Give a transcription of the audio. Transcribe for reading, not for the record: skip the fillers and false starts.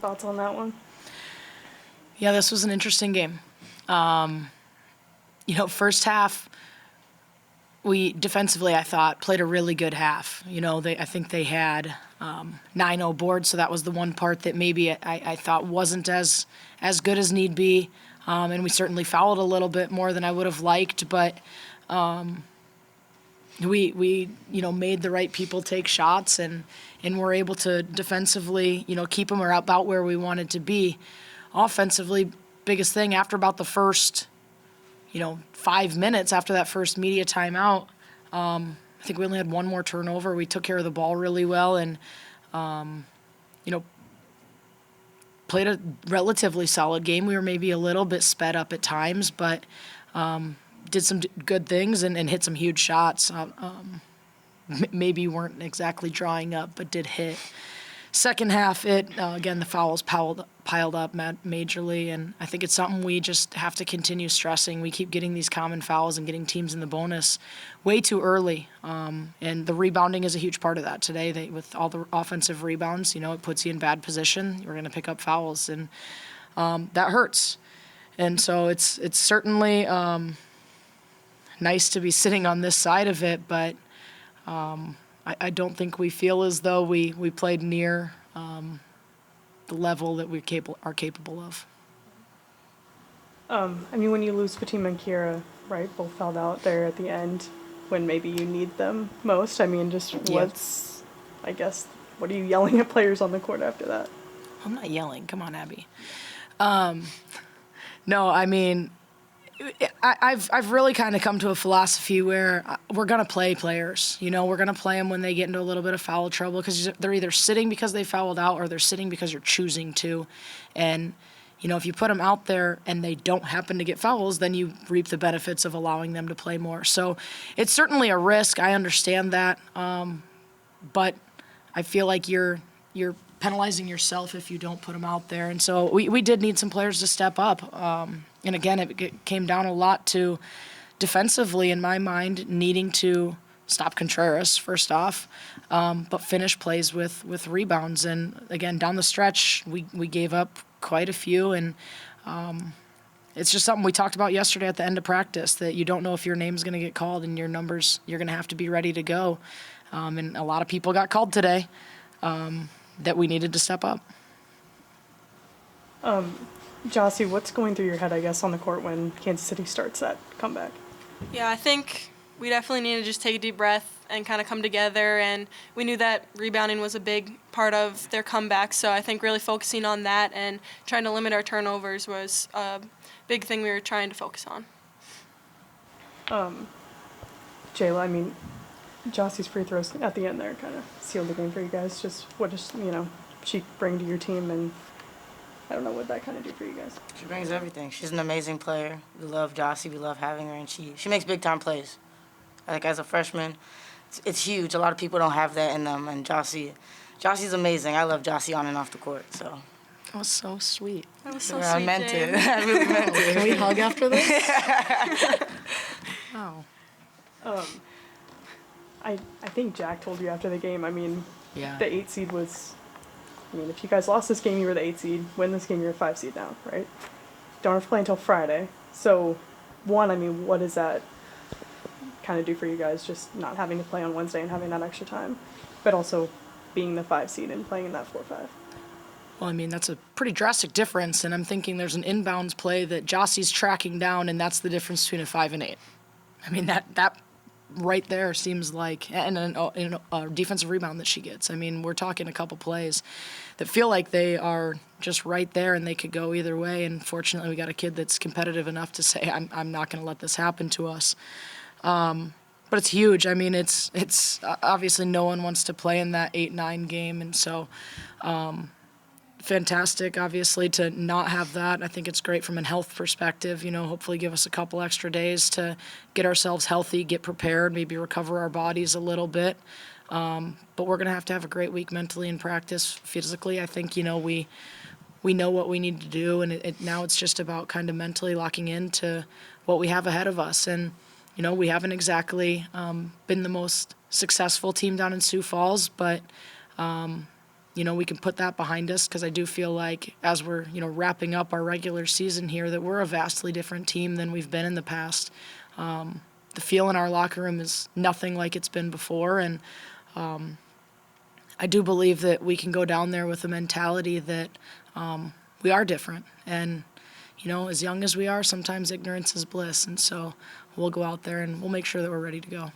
Thoughts on that one? Yeah, this was an interesting game. First half, we defensively, I thought, played a really good half. I think they had 9-0 boards, so that was the one part that maybe I thought wasn't as good as need be. And we certainly fouled a little bit more than I would have liked, but we made the right people take shots and were able to defensively, keep them about where we wanted to be. Offensively, biggest thing after about the first 5 minutes after that first media timeout, I think we only had one more turnover. We took care of the ball really well and, played a relatively solid game. We were maybe a little bit sped up at times, but did some good things and hit some huge shots. Maybe weren't exactly drawing up, but did hit. Second half, again, the fouls piled up majorly, and I think it's something we just have to continue stressing. We keep getting these common fouls and getting teams in the bonus way too early, and the rebounding is a huge part of that today. With all the offensive rebounds, it puts you in bad position. You're going to pick up fouls, and that hurts. And so it's certainly nice to be sitting on this side of it, but I don't think we feel as though we played near the level that we are capable of. When you lose Fatima and Kira, right, both fouled out there at the end when maybe you need them most. What are you yelling at players on the court after that? I'm not yelling. Come on, Abby. No, I've really kind of come to a philosophy where we're going to play players. We're going to play them when they get into a little bit of foul trouble because they're either sitting because they fouled out or they're sitting because you're choosing to. And, if you put them out there and they don't happen to get fouls, then you reap the benefits of allowing them to play more. So it's certainly a risk. I understand that. But I feel like you're penalizing yourself if you don't put them out there. And so we did need some players to step up. And again, it came down a lot to defensively, in my mind, needing to stop Contreras, first off, but finish plays with rebounds. And again, down the stretch, we gave up quite a few. And it's just something we talked about yesterday at the end of practice, that you don't know if your name's going to get called and your numbers, you're going to have to be ready to go. And a lot of people got called today that we needed to step up. Jossie, what's going through your head, I guess, on the court when Kansas City starts that comeback? Yeah, I think we definitely need to just take a deep breath and kind of come together, and we knew that rebounding was a big part of their comeback, so I think really focusing on that and trying to limit our turnovers was a big thing we were trying to focus on. Jayla, Jossie's free throws at the end there kind of sealed the game for you guys. Just what does, she bring to your team, and I don't know what that kind of do for you guys. She brings everything. She's an amazing player. We love Jossie. We love having her, and she makes big-time plays. Like, as a freshman, it's huge. A lot of people don't have that in them, and Jossie's amazing. I love Jossie on and off the court, so. That was so sweet. That was so Yeah, sweet, I meant Jane. it. I really meant it. Can we hug after this? Oh. I think Jack told you after the game, Yeah. the 8 seed was, if you guys lost this game, you were the 8 seed. Win this game, you're a 5 seed now, right? Don't have to play until Friday. So, what does that kind of do for you guys, just not having to play on Wednesday and having that extra time, but also being the 5 seed and playing in that 4-5? Well, that's a pretty drastic difference, and I'm thinking there's an inbounds play that Jossie's tracking down, and that's the difference between a 5 and 8. That right there seems like, and a defensive rebound that she gets. We're talking a couple plays that feel like they are just right there and they could go either way. And fortunately, we got a kid that's competitive enough to say, I'm not going to let this happen to us. But it's huge. It's obviously no one wants to play in that 8-9 game. And so fantastic, obviously, to not have that. I think it's great from a health perspective, hopefully give us a couple extra days to get ourselves healthy, get prepared, maybe recover our bodies a little bit. But we're going to have a great week mentally in practice. Physically, I think, we know what we need to do, and now it's just about kind of mentally locking into what we have ahead of us. And, we haven't exactly been the most successful team down in Sioux Falls, but we can put that behind us, because I do feel like as we're, wrapping up our regular season here, that we're a vastly different team than we've been in the past. The feel in our locker room is nothing like it's been before, and I do believe that we can go down there with a mentality that we are different. And, as young as we are, sometimes ignorance is bliss, and so we'll go out there and we'll make sure that we're ready to go.